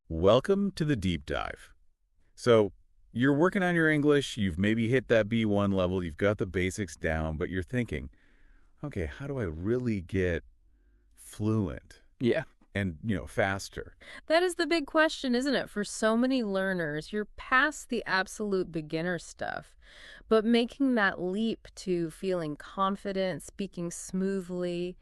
Welcome to the deep dive. So, you're working on your English, you've maybe hit that B1 level, you've got the basics down, but you're thinking, okay, how do I really get fluent? Yeah. And, faster? That is the big question, isn't it? For so many learners, you're past the absolute beginner stuff, but making that leap to feeling confident, speaking smoothly,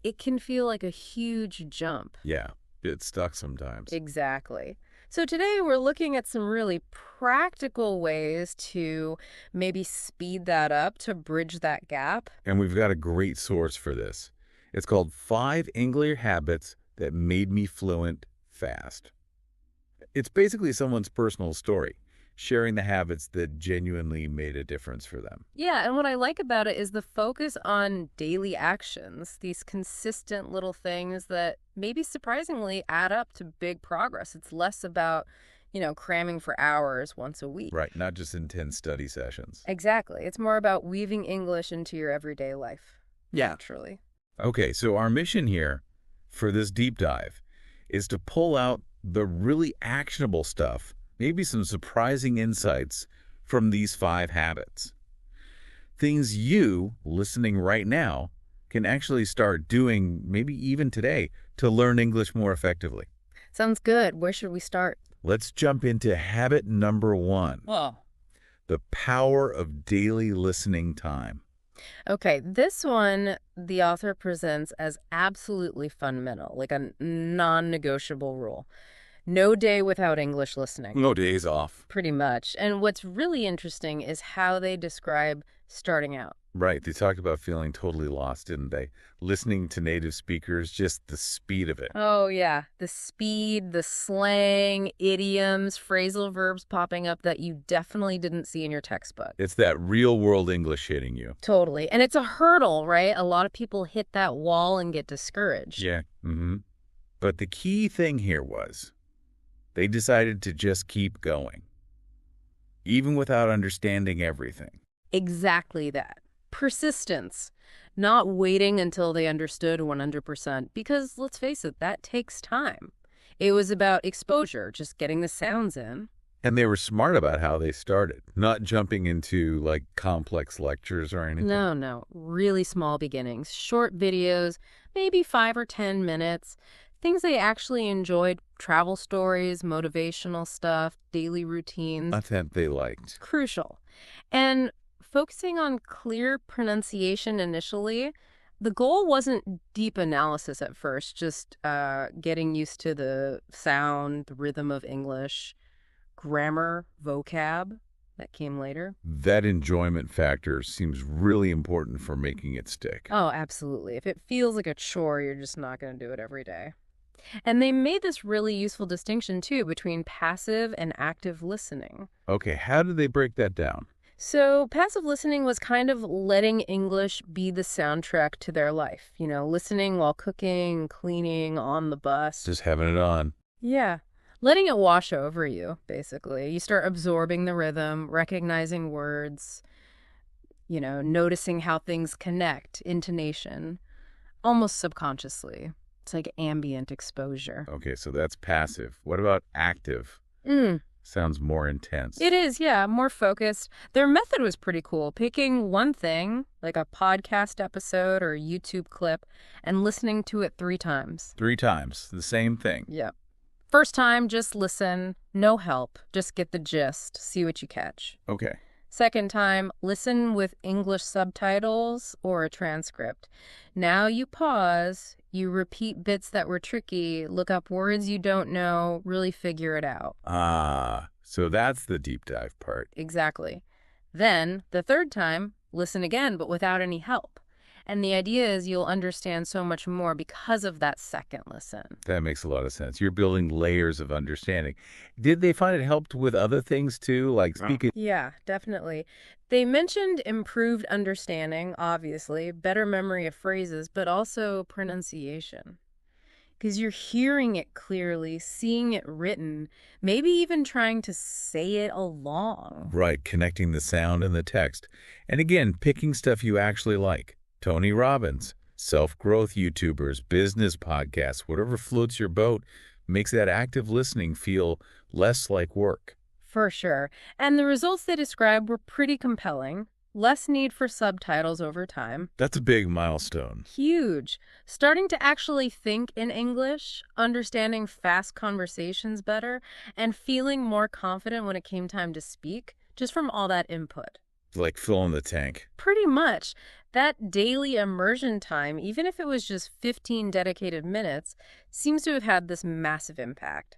it can feel like a huge jump. Yeah, it's stuck sometimes. Exactly. So today we're looking at some really practical ways to maybe speed that up, to bridge that gap. And we've got a great source for this. It's called 5 English Habits That Made Me Fluent Fast. It's basically someone's personal story, sharing the habits that genuinely made a difference for them. Yeah, and what I like about it is the focus on daily actions, these consistent little things that maybe surprisingly add up to big progress. It's less about, cramming for hours once a week. Right, not just intense study sessions. Exactly. It's more about weaving English into your everyday life. Yeah. Naturally. Okay, so our mission here for this deep dive is to pull out the really actionable stuff, maybe some surprising insights from these 5 habits. Things you, listening right now, can actually start doing maybe even today to learn English more effectively. Sounds good. Where should we start? Let's jump into habit number 1, Well, the power of daily listening time. Okay, this one the author presents as absolutely fundamental, like a non-negotiable rule. No day without English listening. No days off. Pretty much. And what's really interesting is how they describe starting out. Right, they talked about feeling totally lost, didn't they? Listening to native speakers, just the speed of it. Oh, yeah. The speed, the slang, idioms, phrasal verbs popping up that you definitely didn't see in your textbook. It's that real-world English hitting you. Totally. And it's a hurdle, right? A lot of people hit that wall and get discouraged. Yeah. But the key thing here was they decided to just keep going, even without understanding everything. Exactly that. Persistence. Not waiting until they understood 100%, because let's face it, that takes time. It was about exposure, just getting the sounds in. And they were smart about how they started, not jumping into, complex lectures or anything. No. Really small beginnings. Short videos, maybe 5 or 10 minutes. Things they actually enjoyed. Travel stories, motivational stuff, daily routines. Content they liked. Crucial. And focusing on clear pronunciation initially, the goal wasn't deep analysis at first, just getting used to the sound, the rhythm of English, grammar, vocab. That came later. That enjoyment factor seems really important for making it stick. Oh, absolutely. If it feels like a chore, you're just not going to do it every day. And they made this really useful distinction, too, between passive and active listening. Okay, how did they break that down? So passive listening was kind of letting English be the soundtrack to their life. Listening while cooking, cleaning, on the bus. Just having it on. Yeah. Letting it wash over you, basically. You start absorbing the rhythm, recognizing words, noticing how things connect, intonation, almost subconsciously. It's like ambient exposure. Okay, so that's passive. What about active? Sounds more intense. It is, yeah, more focused. Their method was pretty cool, picking one thing, like a podcast episode or a YouTube clip, and listening to it 3 times. 3 times, the same thing. Yep. First time, just listen, no help, just get the gist, see what you catch. Okay. Second time, listen with English subtitles or a transcript. Now you pause, you repeat bits that were tricky, look up words you don't know, really figure it out. So that's the deep dive part. Exactly. Then, the third time, listen again, but without any help. And the idea is you'll understand so much more because of that second listen. That makes a lot of sense. You're building layers of understanding. Did they find it helped with other things too, like speaking? Yeah, definitely. They mentioned improved understanding, obviously, better memory of phrases, but also pronunciation. Because you're hearing it clearly, seeing it written, maybe even trying to say it along. Right, connecting the sound and the text. And again, picking stuff you actually like. Tony Robbins, Self-growth YouTubers, business podcasts, whatever floats your boat makes that active listening feel less like work. For sure. And the results they described were pretty compelling. Less need for subtitles over time. That's a big milestone. Huge. Starting to actually think in English, understanding fast conversations better, and feeling more confident when it came time to speak, just from all that input. Like filling the tank. Pretty much. That daily immersion time, even if it was just 15 dedicated minutes, seems to have had this massive impact.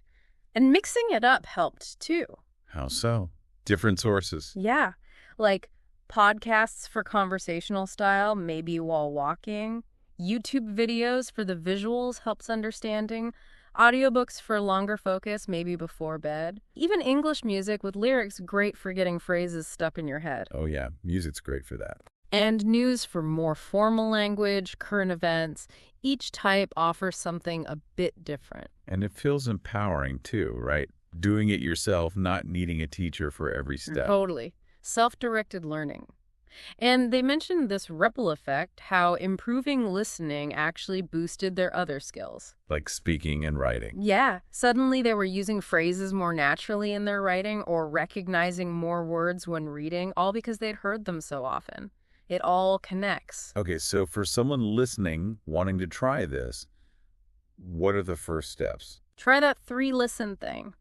And mixing it up helped, too. How so? Different sources. Yeah. Like podcasts for conversational style, maybe while walking. YouTube videos for the visuals helps understanding. Audiobooks for longer focus, maybe before bed. Even English music with lyrics great for getting phrases stuck in your head. Oh yeah, music's great for that. And news for more formal language, current events. Each type offers something a bit different. And it feels empowering too, right? Doing it yourself, not needing a teacher for every step. Totally. Self-directed learning. And they mentioned this ripple effect, how improving listening actually boosted their other skills. Like speaking and writing. Yeah, suddenly they were using phrases more naturally in their writing or recognizing more words when reading, all because they'd heard them so often. It all connects. Okay, so for someone listening, wanting to try this, what are the first steps? Try that 3-listen thing.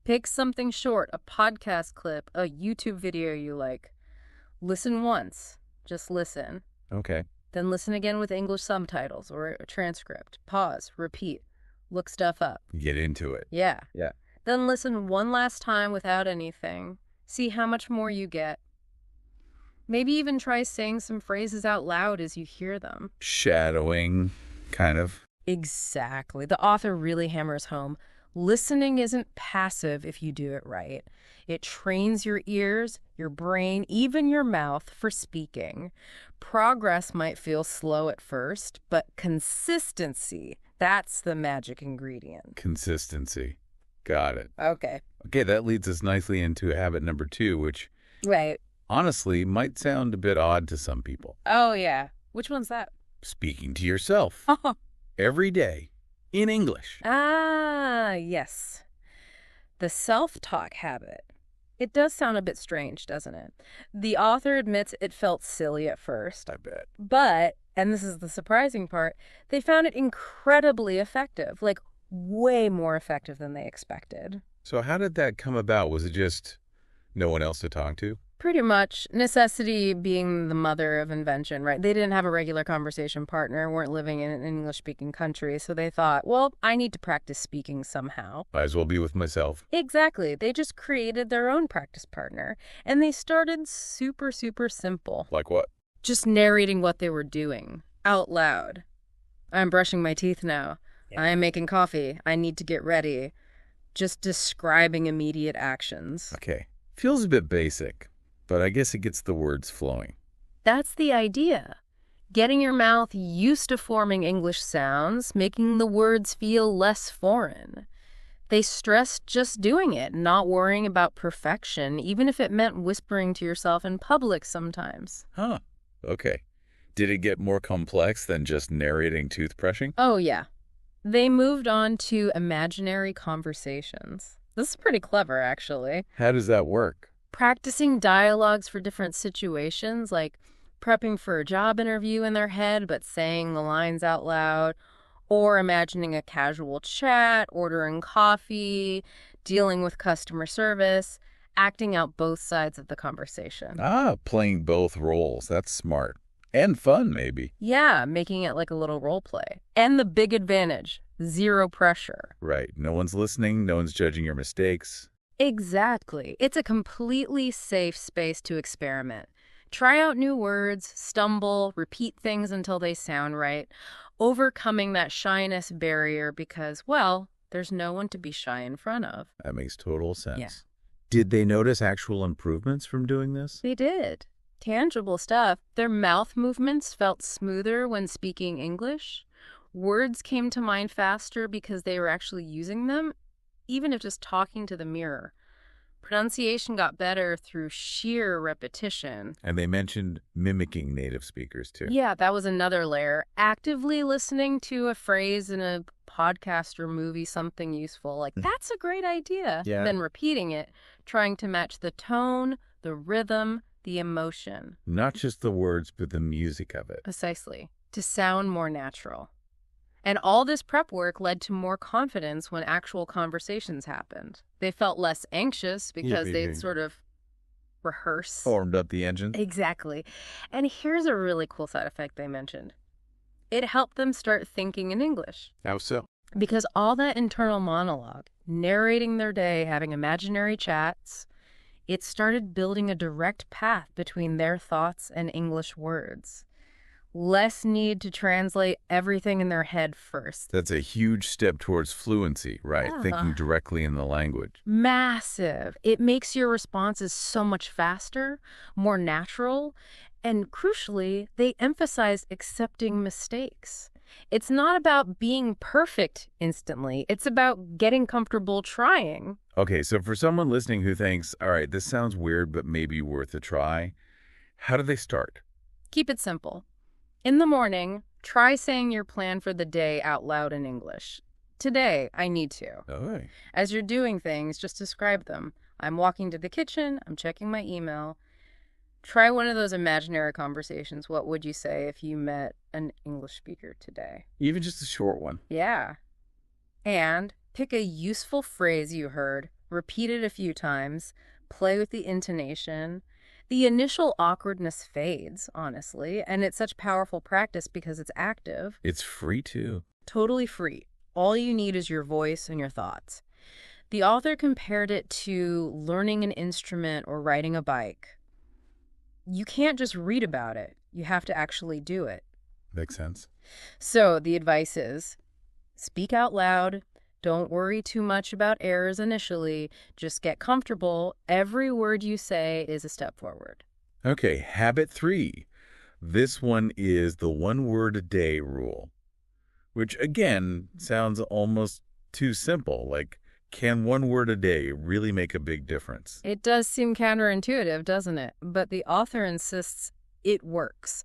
Pick something short, a podcast clip, a YouTube video you like. Listen once. Just listen. Okay. Then listen again with English subtitles or a transcript. Pause. Repeat. Look stuff up. Get into it. Yeah. Yeah. Then listen one last time without anything. See how much more you get. Maybe even try saying some phrases out loud as you hear them. Shadowing, kind of. Exactly. The author really hammers home. Listening isn't passive if you do it right. It trains your ears, your brain, even your mouth for speaking. Progress might feel slow at first, but consistency, that's the magic ingredient. Consistency. Got it. Okay. Okay, that leads us nicely into habit number 2, which Right. honestly might sound a bit odd to some people. Oh, yeah. Which one's that? Speaking to yourself every day in English. Ah, yes. The self-talk habit. It does sound a bit strange, doesn't it? The author admits it felt silly at first. I bet. But, and this is the surprising part, they found it incredibly effective, like way more effective than they expected. So how did that come about? Was it just no one else to talk to? Pretty much. Necessity being the mother of invention, right? They didn't have a regular conversation partner, weren't living in an English-speaking country, so they thought, well, I need to practice speaking somehow. Might as well be with myself. Exactly. They just created their own practice partner, and they started super, super simple. Like what? Just narrating what they were doing, out loud. I'm brushing my teeth now. Yeah. I am making coffee. I need to get ready. Just describing immediate actions. Okay. Feels a bit basic. But I guess it gets the words flowing. That's the idea. Getting your mouth used to forming English sounds, making the words feel less foreign. They stressed just doing it, not worrying about perfection, even if it meant whispering to yourself in public sometimes. Huh. Okay. Did it get more complex than just narrating toothbrushing? Oh, yeah. They moved on to imaginary conversations. This is pretty clever, actually. How does that work? Practicing dialogues for different situations, like prepping for a job interview in their head but saying the lines out loud, or imagining a casual chat, ordering coffee, dealing with customer service, acting out both sides of the conversation. Ah, playing both roles. That's smart. And fun, maybe. Yeah, making it like a little role play. And the big advantage, 0 pressure. Right. No one's listening. No one's judging your mistakes. Exactly. It's a completely safe space to experiment. Try out new words, stumble, repeat things until they sound right, overcoming that shyness barrier because, well, there's no one to be shy in front of. That makes total sense. Yeah. Did they notice actual improvements from doing this? They did. Tangible stuff. Their mouth movements felt smoother when speaking English. Words came to mind faster because they were actually using them, even if just talking to the mirror. Pronunciation got better through sheer repetition. And they mentioned mimicking native speakers, too. Yeah, that was another layer. Actively listening to a phrase in a podcast or movie, something useful, like, that's a great idea. Yeah. Then repeating it, trying to match the tone, the rhythm, the emotion. Not just the words, but the music of it. Precisely. To sound more natural. And all this prep work led to more confidence when actual conversations happened. They felt less anxious because they'd sort of rehearse. Formed up the engine. Exactly. And here's a really cool side effect they mentioned. It helped them start thinking in English. How so? Because all that internal monologue, narrating their day, having imaginary chats, it started building a direct path between their thoughts and English words. Less need to translate everything in their head first. That's a huge step towards fluency, right? Yeah. Thinking directly in the language. Massive. It makes your responses so much faster, more natural, and crucially, they emphasize accepting mistakes. It's not about being perfect instantly. It's about getting comfortable trying. Okay, so for someone listening who thinks, all right, this sounds weird, but maybe worth a try, how do they start? Keep it simple. In the morning, try saying your plan for the day out loud in English. Today, I need to. Oh, As you're doing things, just describe them. I'm walking to the kitchen. I'm checking my email. Try one of those imaginary conversations. What would you say if you met an English speaker today? even just a short one. Yeah. And pick a useful phrase you heard, repeat it a few times, play with the intonation. The initial awkwardness fades, honestly, and it's such powerful practice because it's active. It's free, too. Totally free. All you need is your voice and your thoughts. The author compared it to learning an instrument or riding a bike. You can't just read about it. You have to actually do it. Makes sense. So the advice is, speak out loud. Don't worry too much about errors initially. Just get comfortable. Every word you say is a step forward. Okay, habit 3. This one is the 1 word a day rule, which again sounds almost too simple. Like, can 1 word a day really make a big difference? It does seem counterintuitive, doesn't it? But the author insists it works.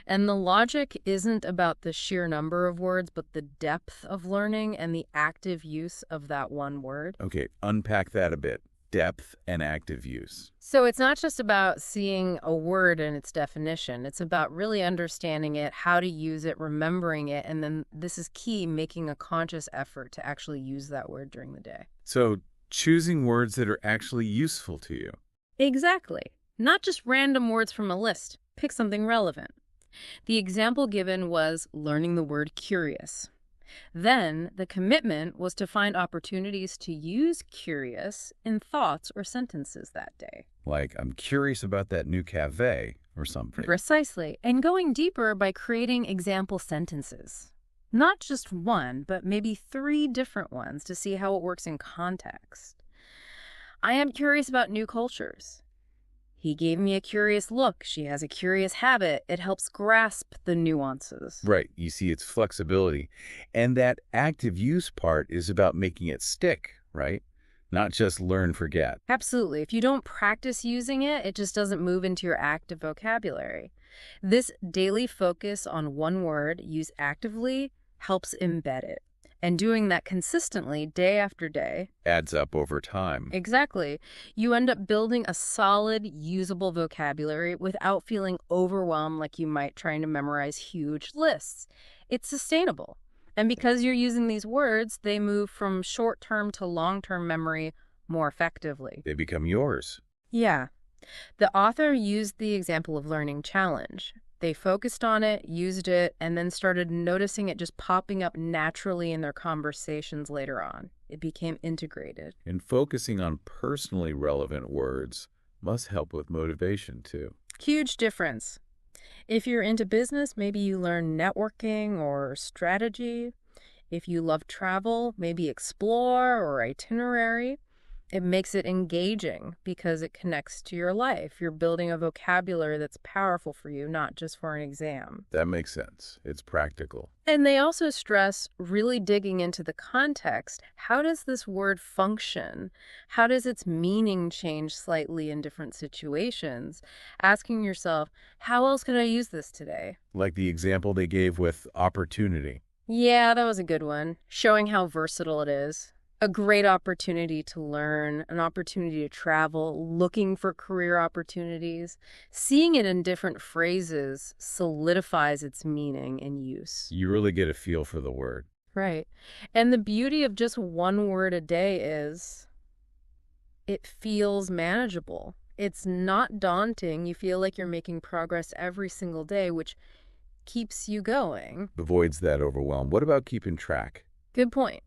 And the logic isn't about the sheer number of words, but the depth of learning and the active use of that one word. Okay, unpack that a bit. Depth and active use. So it's not just about seeing a word and its definition. It's about really understanding it, how to use it, remembering it, and then this is key, making a conscious effort to actually use that word during the day. So choosing words that are actually useful to you. Exactly. Not just random words from a list. Pick something relevant. The example given was learning the word curious. Then the commitment was to find opportunities to use curious in thoughts or sentences that day. Like, I'm curious about that new cafe or something. Precisely. And going deeper by creating example sentences. Not just one, but maybe 3 different ones to see how it works in context. I am curious about new cultures. He gave me a curious look. She has a curious habit. It helps grasp the nuances. Right. You see its flexibility. And that active use part is about making it stick, right? Not just learn, forget. Absolutely. If you don't practice using it, it just doesn't move into your active vocabulary. This daily focus on one word used actively helps embed it. And doing that consistently, day after day, Adds up over time. exactly, you end up building a solid, usable vocabulary without feeling overwhelmed like you might trying to memorize huge lists. It's sustainable. And because you're using these words, they move from short-term to long-term memory more effectively. They become yours. Yeah. The author used the example of learning challenge. They focused on it, used it, and then started noticing it just popping up naturally in their conversations later on. It became integrated. And focusing on personally relevant words must help with motivation, too. Huge difference. If you're into business, maybe you learn networking or strategy. If you love travel, maybe explore or itinerary. It makes it engaging because it connects to your life. You're building a vocabulary that's powerful for you, not just for an exam. That makes sense. It's practical. And they also stress really digging into the context. How does this word function? How does its meaning change slightly in different situations? Asking yourself, how else could I use this today? Like the example they gave with opportunity. Yeah, that was a good one. Showing how versatile it is. A great opportunity to learn, an opportunity to travel, looking for career opportunities. Seeing it in different phrases solidifies its meaning and use. You really get a feel for the word. Right. And the beauty of just one word a day is it feels manageable. It's not daunting. You feel like you're making progress every single day, which keeps you going. Avoids that overwhelm. What about keeping track? Good point.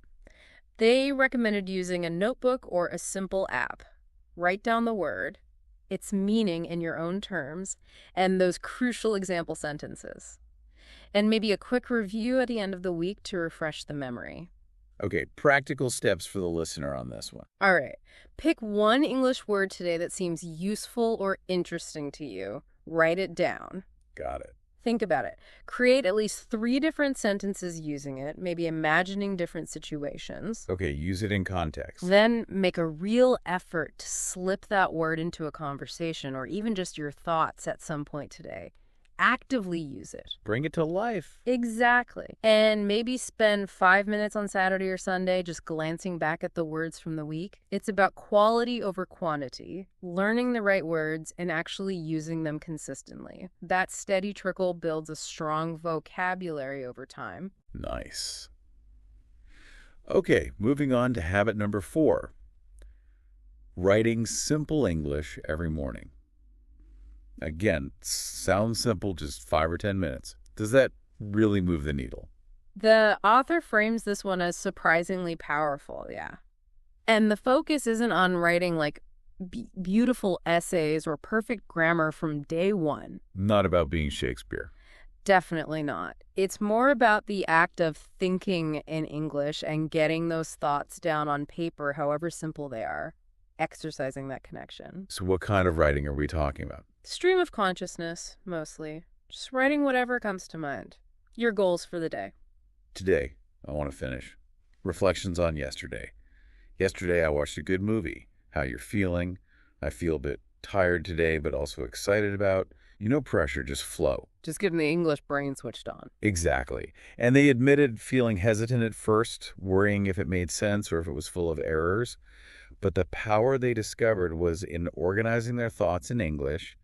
They recommended using a notebook or a simple app. Write down the word, its meaning in your own terms, and those crucial example sentences. And maybe a quick review at the end of the week to refresh the memory. Okay, practical steps for the listener on this one. All right. Pick one English word today that seems useful or interesting to you. Write it down. Got it. Think about it. Create at least 3 different sentences using it, maybe imagining different situations. Okay, use it in context. Then make a real effort to slip that word into a conversation or even just your thoughts at some point today. Actively use it. Bring it to life. Exactly. And maybe spend 5 minutes on Saturday or Sunday just glancing back at the words from the week. It's about quality over quantity, learning the right words and actually using them consistently. That steady trickle builds a strong vocabulary over time. Nice. Okay, moving on to habit number 4. Writing simple English every morning. Again, sounds simple, just 5 or 10 minutes. Does that really move the needle? The author frames this one as surprisingly powerful, yeah. And the focus isn't on writing like beautiful essays or perfect grammar from day one. Not about being Shakespeare. Definitely not. It's more about the act of thinking in English and getting those thoughts down on paper, however simple they are, exercising that connection. So what kind of writing are we talking about? Stream of consciousness, mostly. Just writing whatever comes to mind. Your goals for the day. Today, I want to finish. Reflections on yesterday. Yesterday, I watched a good movie. How you're feeling. I feel a bit tired today, but also excited about. No pressure, just flow. Just getting the English brain switched on. Exactly. And they admitted feeling hesitant at first, worrying if it made sense or if it was full of errors. But the power they discovered was in organizing their thoughts in English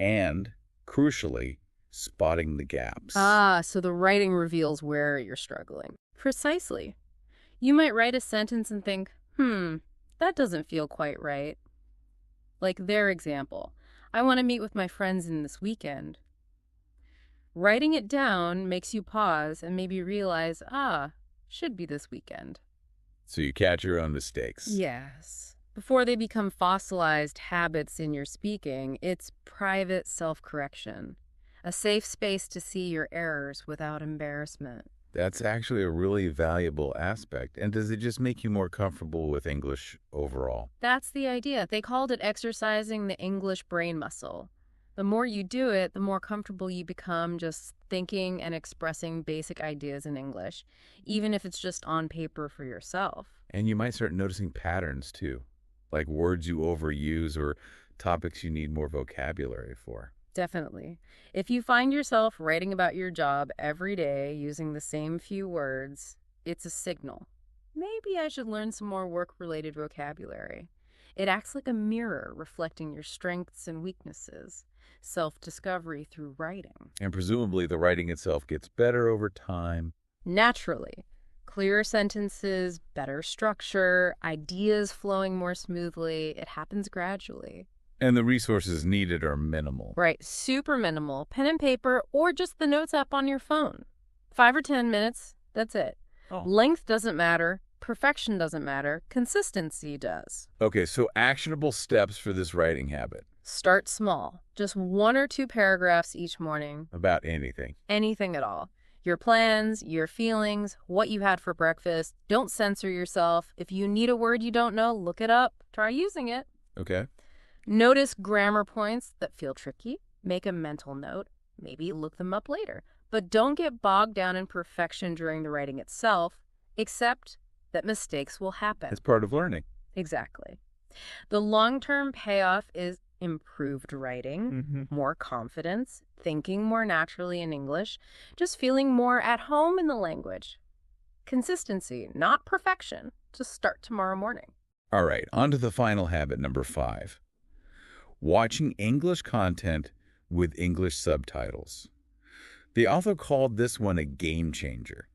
and, crucially, spotting the gaps. Ah, so the writing reveals where you're struggling. Precisely. You might write a sentence and think, that doesn't feel quite right. Like their example, I want to meet with my friends this weekend. Writing it down makes you pause and maybe realize, should be this weekend. So you catch your own mistakes. Yes. Before they become fossilized habits in your speaking, it's private self-correction. A safe space to see your errors without embarrassment. That's actually a really valuable aspect. And does it just make you more comfortable with English overall? That's the idea. They called it exercising the English brain muscle. The more you do it, the more comfortable you become just thinking and expressing basic ideas in English, even if it's just on paper for yourself. And you might start noticing patterns too, like words you overuse or topics you need more vocabulary for. Definitely. If you find yourself writing about your job every day using the same few words, it's a signal. Maybe I should learn some more work-related vocabulary. It acts like a mirror reflecting your strengths and weaknesses. Self-discovery through writing. And presumably the writing itself gets better over time. Naturally. Clearer sentences, better structure, ideas flowing more smoothly. It happens gradually. And the resources needed are minimal. Right, super minimal. Pen and paper or just the notes app on your phone. 5 or 10 minutes, that's it. Length doesn't matter. Perfection doesn't matter. Consistency does. Okay, so actionable steps for this writing habit. Start small. Just 1 or 2 paragraphs each morning. About anything. Anything at all. Your plans, your feelings, what you had for breakfast. Don't censor yourself. If you need a word you don't know, look it up. Try using it. Okay. Notice grammar points that feel tricky. Make a mental note. Maybe look them up later. But don't get bogged down in perfection during the writing itself, except that mistakes will happen. It's part of learning. Exactly. The long-term payoff is improved writing, more confidence, thinking more naturally in English, just feeling more at home in the language. Consistency, not perfection. Just start tomorrow morning. All right, on to the final habit, number 5. Watching English content with English subtitles. The author called this one a game changer,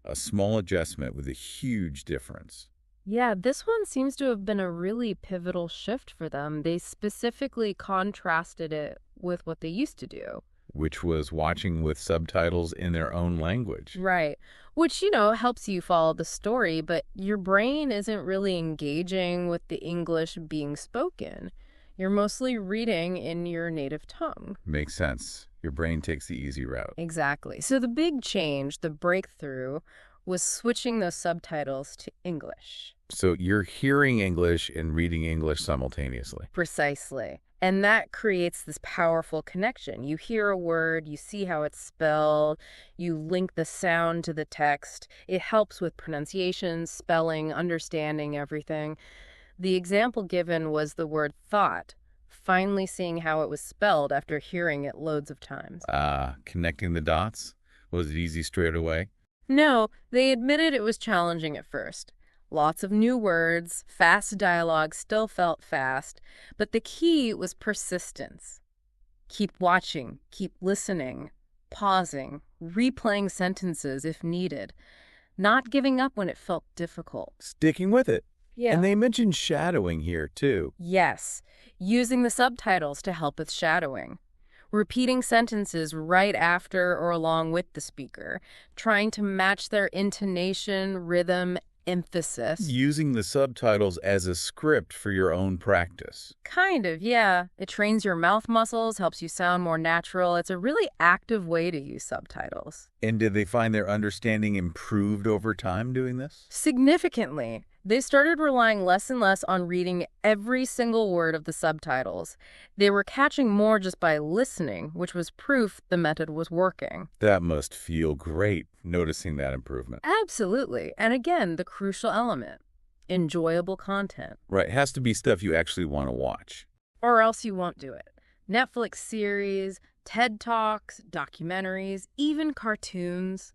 a small adjustment with a huge difference. Yeah, this one seems to have been a really pivotal shift for them. They specifically contrasted it with what they used to do. Which was watching with subtitles in their own language. Right. Which, helps you follow the story, but your brain isn't really engaging with the English being spoken. You're mostly reading in your native tongue. Makes sense. Your brain takes the easy route. Exactly. So the big change, the breakthrough, was switching those subtitles to English. So you're hearing English and reading English simultaneously. Precisely. And that creates this powerful connection. You hear a word, you see how it's spelled, you link the sound to the text. It helps with pronunciation, spelling, understanding everything. The example given was the word thought, finally seeing how it was spelled after hearing it loads of times. Connecting the dots? Was it easy straight away? No, they admitted it was challenging at first. Lots of new words, fast dialogue still felt fast, but the key was persistence. Keep watching, keep listening, pausing, replaying sentences if needed, not giving up when it felt difficult. Sticking with it. Yeah. And they mentioned shadowing here, too. Yes, using the subtitles to help with shadowing. Repeating sentences right after or along with the speaker, trying to match their intonation, rhythm, emphasis. Using the subtitles as a script for your own practice. Kind of, yeah. It trains your mouth muscles, helps you sound more natural. It's a really active way to use subtitles. And did they find their understanding improved over time doing this? Significantly. They started relying less and less on reading every single word of the subtitles. They were catching more just by listening, which was proof the method was working. That must feel great, noticing that improvement. Absolutely. And again, the crucial element, enjoyable content. Right, it has to be stuff you actually want to watch. Or else you won't do it. Netflix series, TED Talks, documentaries, even cartoons.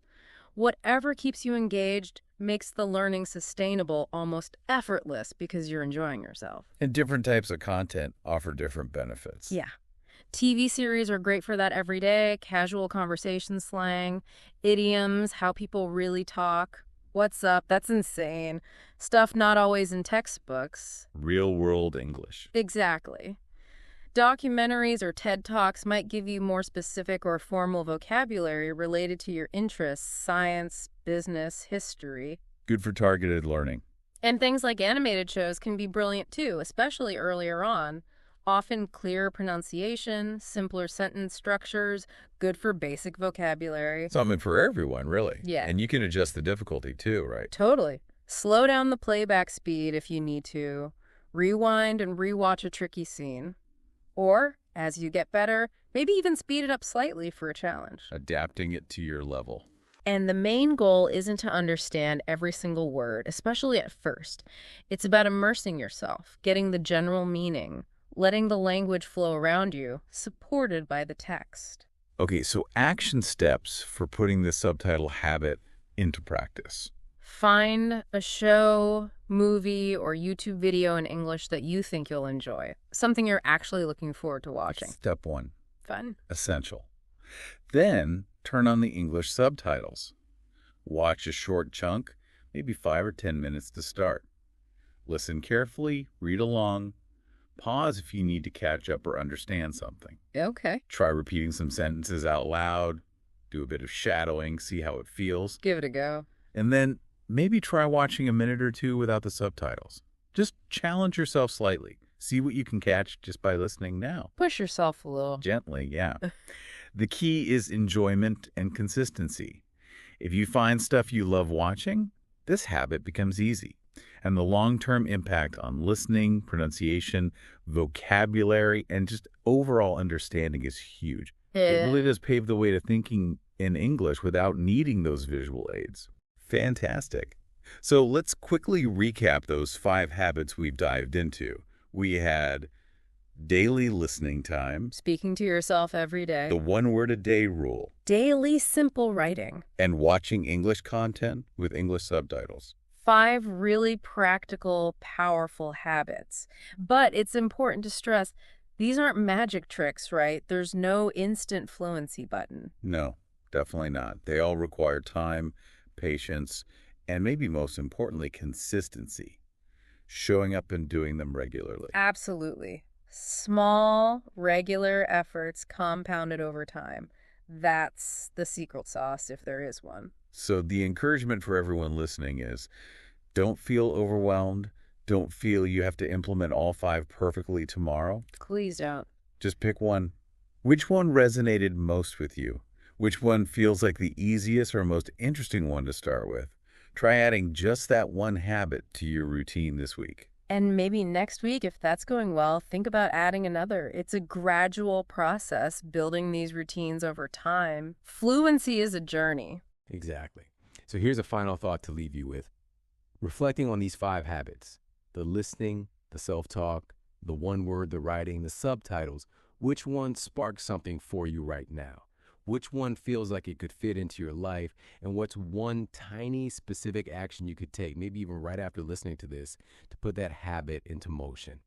Whatever keeps you engaged makes the learning sustainable, almost effortless, because you're enjoying yourself. And different types of content offer different benefits. Yeah. TV series are great for that every day, casual conversation slang, idioms, how people really talk. What's up? That's insane. Stuff not always in textbooks. Real-world English. Exactly. Documentaries or TED Talks might give you more specific or formal vocabulary related to your interests, science, business, history. Good for targeted learning. And things like animated shows can be brilliant too, especially earlier on. Often clearer pronunciation, simpler sentence structures, good for basic vocabulary. Something for everyone, really. Yeah. And you can adjust the difficulty too, right? Totally. Slow down the playback speed if you need to. Rewind and rewatch a tricky scene. Or, as you get better, maybe even speed it up slightly for a challenge. Adapting it to your level. And the main goal isn't to understand every single word, especially at first. It's about immersing yourself, getting the general meaning, letting the language flow around you, supported by the text. Okay, so action steps for putting this subtitle habit into practice. Find a show, movie, or YouTube video in English that you think you'll enjoy. Something you're actually looking forward to watching. Step 1. Fun. Essential. Then turn on the English subtitles. Watch a short chunk, maybe 5 or 10 minutes to start. Listen carefully, read along. Pause if you need to catch up or understand something. Okay. Try repeating some sentences out loud. Do a bit of shadowing, see how it feels. Give it a go. And then maybe try watching a minute or two without the subtitles. Just challenge yourself slightly. See what you can catch just by listening now. Push yourself a little. Gently, yeah. The key is enjoyment and consistency. If you find stuff you love watching, this habit becomes easy. And the long-term impact on listening, pronunciation, vocabulary, and just overall understanding is huge. It really does pave the way to thinking in English without needing those visual aids. Fantastic. So let's quickly recap those 5 habits we've dived into. We had daily listening time, Speaking to yourself every day. the one-word-a-day rule, Daily simple writing. and watching English content with English subtitles. 5 really practical, powerful habits. But it's important to stress, these aren't magic tricks, right? There's no instant fluency button. No, definitely not. They all require time, patience, and maybe most importantly, consistency. Showing up and doing them regularly. Absolutely. Small, regular efforts compounded over time. That's the secret sauce, if there is one. So the encouragement for everyone listening is, don't feel overwhelmed. Don't feel you have to implement all 5 perfectly tomorrow. Please don't. Just pick one. Which one resonated most with you? Which one feels like the easiest or most interesting one to start with? Try adding just that one habit to your routine this week. And maybe next week, if that's going well, think about adding another. It's a gradual process, building these routines over time. Fluency is a journey. Exactly. So here's a final thought to leave you with. Reflecting on these 5 habits, the listening, the self-talk, the one word, the writing, the subtitles, which one sparks something for you right now? Which one feels like it could fit into your life? And what's one tiny specific action you could take, maybe even right after listening to this, to put that habit into motion?